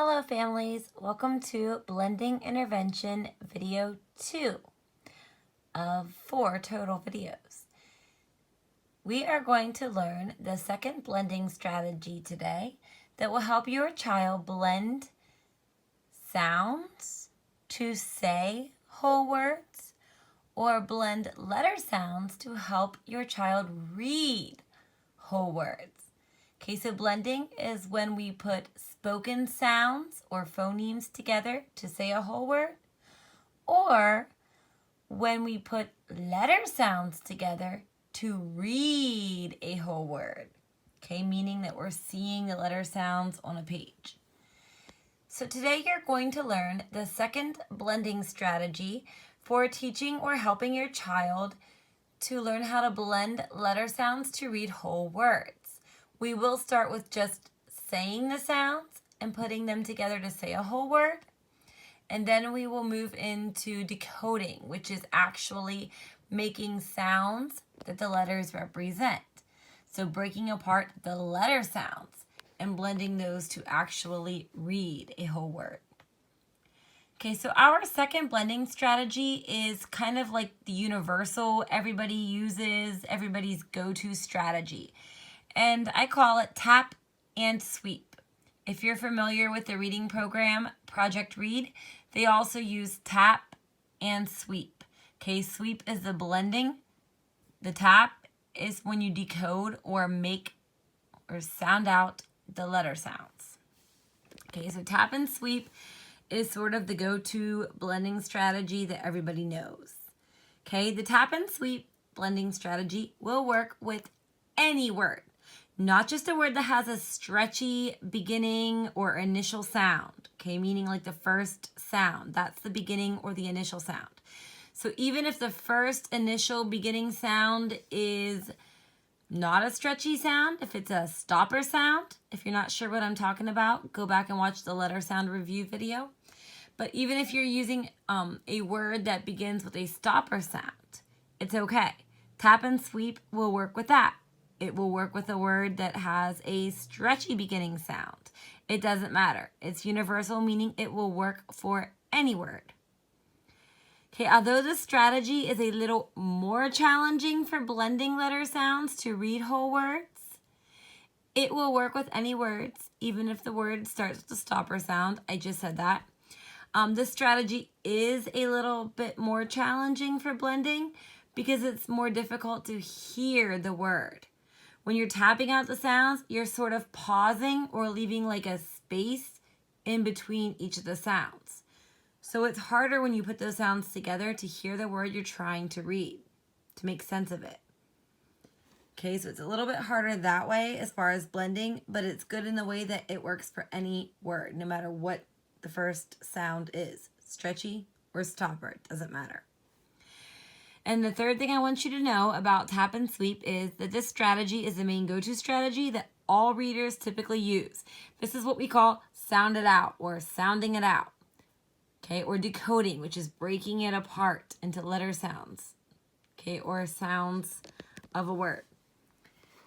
Hello families, welcome to Blending Intervention video 2 of 4 total videos. We are going to learn the second blending strategy today that will help your child blend sounds to say whole words or blend letter sounds to help your child read whole words. Okay, so blending is when we put spoken sounds or phonemes together to say a whole word, or when we put letter sounds together to read a whole word. Okay, meaning that we're seeing the letter sounds on a page. So today you're going to learn the second blending strategy for teaching or helping your child to learn how to blend letter sounds to read whole words. We will start with just saying the sounds and putting them together to say a whole word. And then we will move into decoding, which is actually making sounds that the letters represent. So breaking apart the letter sounds and blending those to actually read a whole word. Okay, so our second blending strategy is kind of like the universal everybody uses, everybody's go-to strategy. And I call it tap and sweep. If you're familiar with the reading program, Project Read, they also use tap and sweep. Okay, sweep is the blending. The tap is when you decode or make or sound out the letter sounds. Okay, so tap and sweep is sort of the go-to blending strategy that everybody knows. Okay, the tap and sweep blending strategy will work with any word. Not just a word that has a stretchy beginning or initial sound, okay, meaning like the first sound. That's the beginning or the initial sound. So even if the first initial beginning sound is not a stretchy sound, if it's a stopper sound, if you're not sure what I'm talking about, go back and watch the letter sound review video. But even if you're using a word that begins with a stopper sound, it's okay. Tap and sweep will work with that. It will work with a word that has a stretchy beginning sound. It doesn't matter. It's universal, meaning it will work for any word. Okay, although this strategy is a little more challenging for blending letter sounds to read whole words, it will work with any words, even if the word starts with a stopper sound. I just said that. This strategy is a little bit more challenging for blending because it's more difficult to hear the word. When you're tapping out the sounds, you're sort of pausing or leaving like a space in between each of the sounds. So it's harder when you put those sounds together to hear the word you're trying to read, to make sense of it. Okay, so it's a little bit harder that way as far as blending, but it's good in the way that it works for any word, no matter what the first sound is. Stretchy or stopper, it doesn't matter. And the third thing I want you to know about tap and sweep is that this strategy is the main go-to strategy that all readers typically use. This is what we call sound it out or sounding it out. Okay, or decoding, which is breaking it apart into letter sounds. Okay, or sounds of a word.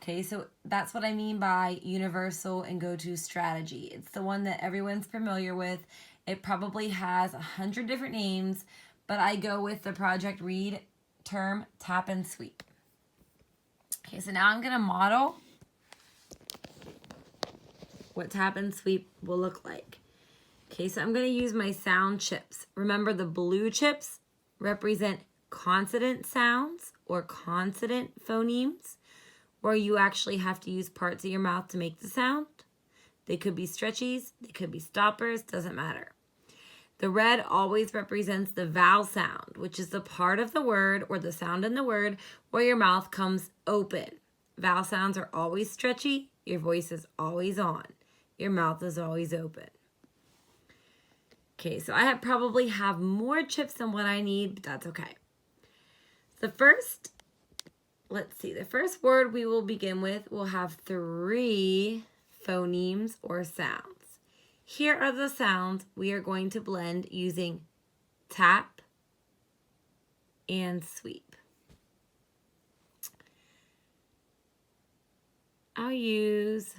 Okay, so that's what I mean by universal and go-to strategy. It's the one that everyone's familiar with. It probably has 100 different names, but I go with the Project Read term tap and sweep. Okay, so now I'm going to model what tap and sweep will look like. Okay, so I'm going to use my sound chips. Remember, the blue chips represent consonant sounds or consonant phonemes, where you actually have to use parts of your mouth to make the sound. They could be stretchies, they could be stoppers, doesn't matter. The red always represents the vowel sound, which is the part of the word or the sound in the word where your mouth comes open. Vowel sounds are always stretchy, your voice is always on, your mouth is always open. Okay, so I probably have more chips than what I need, but that's okay. The first word we will begin with will have 3 phonemes or sounds. Here are the sounds we are going to blend using tap and sweep. I'll use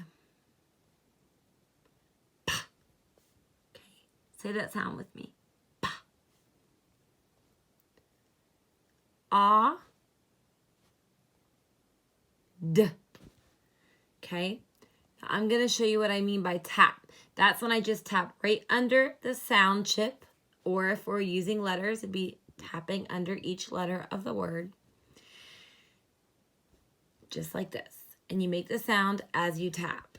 Say that sound with me. Pa. Ah. D. Okay? Now I'm going to show you what I mean by tap. That's when I just tap right under the sound chip, or if we're using letters, it'd be tapping under each letter of the word. Just like this. And you make the sound as you tap.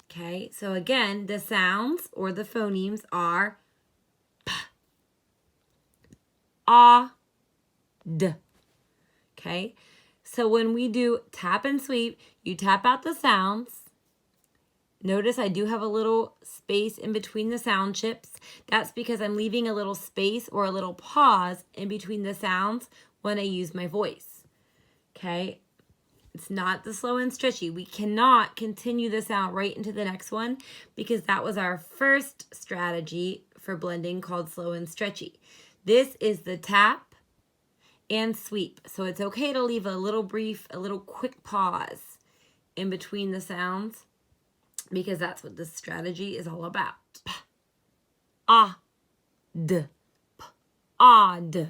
Okay? So again, the sounds or the phonemes are P, Ah, D. Okay? So when we do tap and sweep, you tap out the sounds. Notice I do have a little space in between the sound chips. That's because I'm leaving a little space or a little pause in between the sounds when I use my voice. Okay? It's not the slow and stretchy. We cannot continue the sound right into the next one because that was our first strategy for blending called slow and stretchy. This is the tap and sweep. So it's okay to leave a little quick pause in between the sounds because that's what this strategy is all about. P, ah, d, p, ah, d.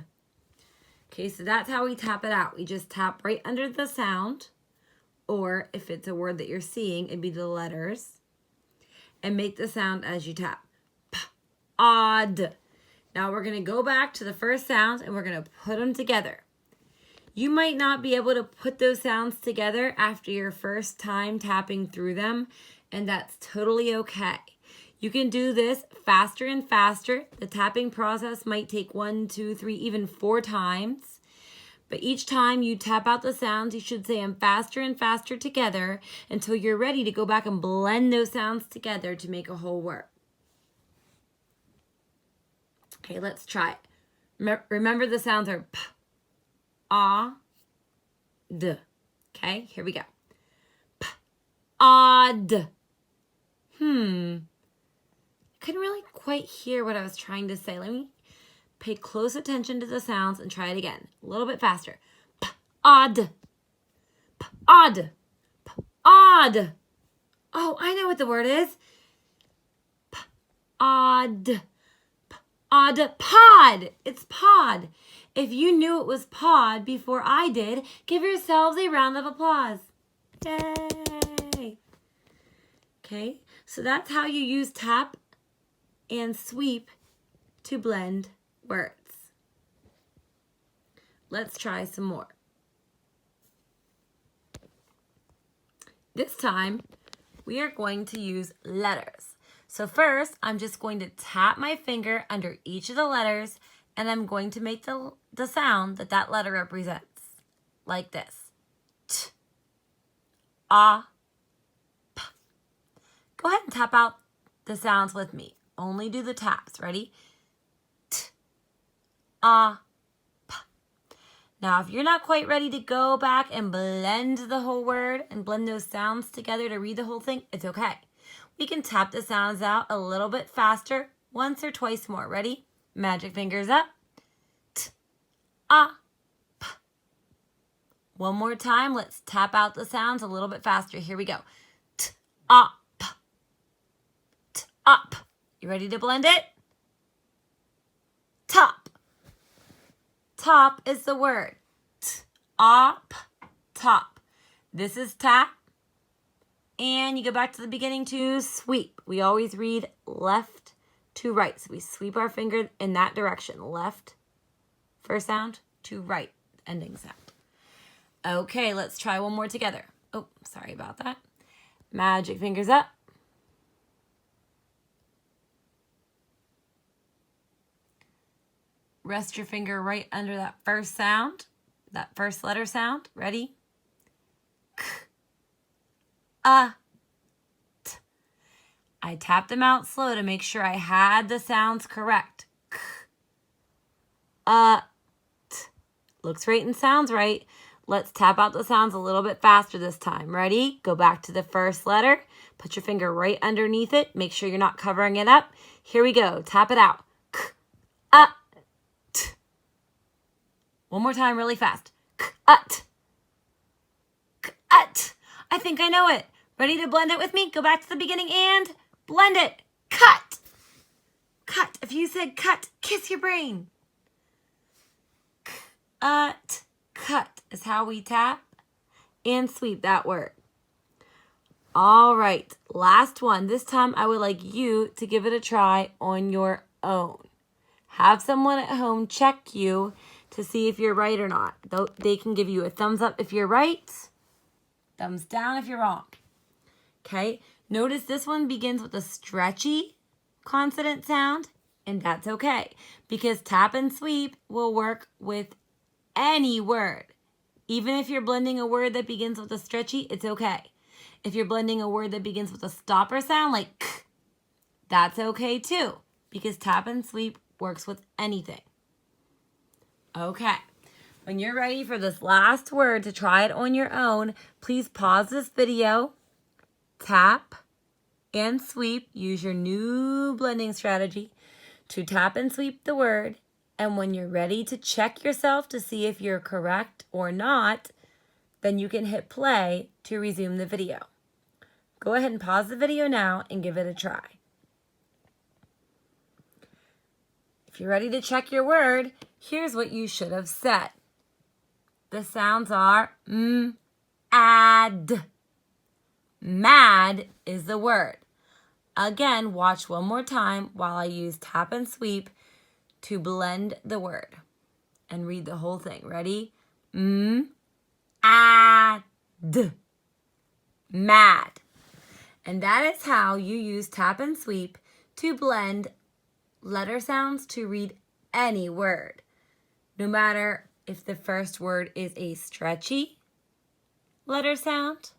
Okay, so that's how we tap it out. We just tap right under the sound, or if it's a word that you're seeing, it'd be the letters, and make the sound as you tap. P, ah, d. Now we're going to go back to the first sound, and we're going to put them together. You might not be able to put those sounds together after your first time tapping through them, and that's totally okay. You can do this faster and faster. The tapping process might take 1, 2, 3, even 4 times. But each time you tap out the sounds, you should say them faster and faster together until you're ready to go back and blend those sounds together to make a whole word. Okay, let's try it. Remember the sounds are P, Ah, D. Okay, here we go. P, Ah, D. Couldn't really quite hear what I was trying to say. Let me pay close attention to the sounds and try it again. A little bit faster. P, odd. P, odd. P, odd. Oh, I know what the word is. P, odd. P, odd. Pod. It's pod. If you knew it was pod before I did, give yourselves a round of applause. Yay. Okay, so that's how you use tap and sweep to blend words. Let's try some more. This time, we are going to use letters. So first, I'm just going to tap my finger under each of the letters, and I'm going to make the sound that that letter represents, like this. T, ah, p. Go ahead and tap out the sounds with me. Only do the taps. Ready? T, ah, p. Now, if you're not quite ready to go back and blend the whole word and blend those sounds together to read the whole thing, it's okay. We can tap the sounds out a little bit faster, once or twice more. Ready? Magic fingers up. T, ah, p. One more time. Let's tap out the sounds a little bit faster. Here we go. T, ah, p. T, up. You ready to blend it? Top. Top is the word. T-op, top. This is tap. And you go back to the beginning to sweep. We always read left to right. So we sweep our finger in that direction. Left, first sound, to right, ending sound. Okay, let's try one more together. Oh, sorry about that. Magic fingers up. Rest your finger right under that first sound, that first letter sound. Ready? K, t. I tapped them out slow to make sure I had the sounds correct. K, t. Looks right and sounds right. Let's tap out the sounds a little bit faster this time. Ready? Go back to the first letter. Put your finger right underneath it. Make sure you're not covering it up. Here we go. Tap it out. K, t. One more time really fast. K-ut. K-ut. I think I know it. Ready to blend it with me? Go back to the beginning and blend it. Cut. Cut. If you said cut, kiss your brain. Cut is how we tap and sweep that word. All right, last one. This time I would like you to give it a try on your own. Have someone at home check you to see if you're right or not. They can give you a thumbs up if you're right, thumbs down if you're wrong. Okay, notice this one begins with a stretchy consonant sound, and that's okay because tap and sweep will work with any word. Even if you're blending a word that begins with a stretchy, it's okay. If you're blending a word that begins with a stopper sound like k, that's okay too because tap and sweep works with anything. Okay, when you're ready for this last word to try it on your own, please pause this video, tap and sweep. Use your new blending strategy to tap and sweep the word. And when you're ready to check yourself to see if you're correct or not, then you can hit play to resume the video. Go ahead and pause the video now and give it a try. If you're ready to check your word, here's what you should have said. The sounds are ad. Mad is the word. Again, watch one more time while I use tap and sweep to blend the word and read the whole thing. Ready? Ad. Mad. And that is how you use tap and sweep to blend letter sounds to read any word, no matter if the first word is a stretchy letter sound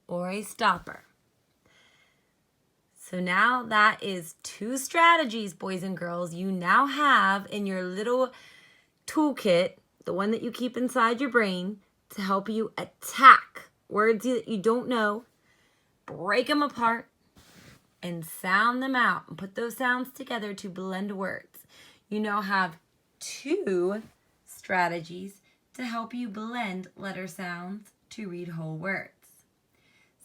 or a stopper. So now that is 2 strategies, boys and girls, you now have in your little toolkit, the one that you keep inside your brain, to help you attack words that you don't know, break them apart, and sound them out and put those sounds together to blend words. You now have 2 strategies to help you blend letter sounds to read whole words.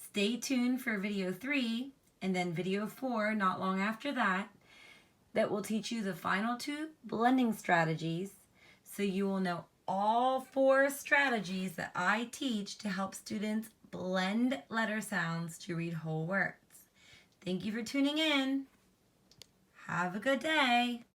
Stay tuned for video 3 and then video 4 not long after that will teach you the final 2 blending strategies so you will know all 4 strategies that I teach to help students blend letter sounds to read whole words. Thank you for tuning in. Have a good day.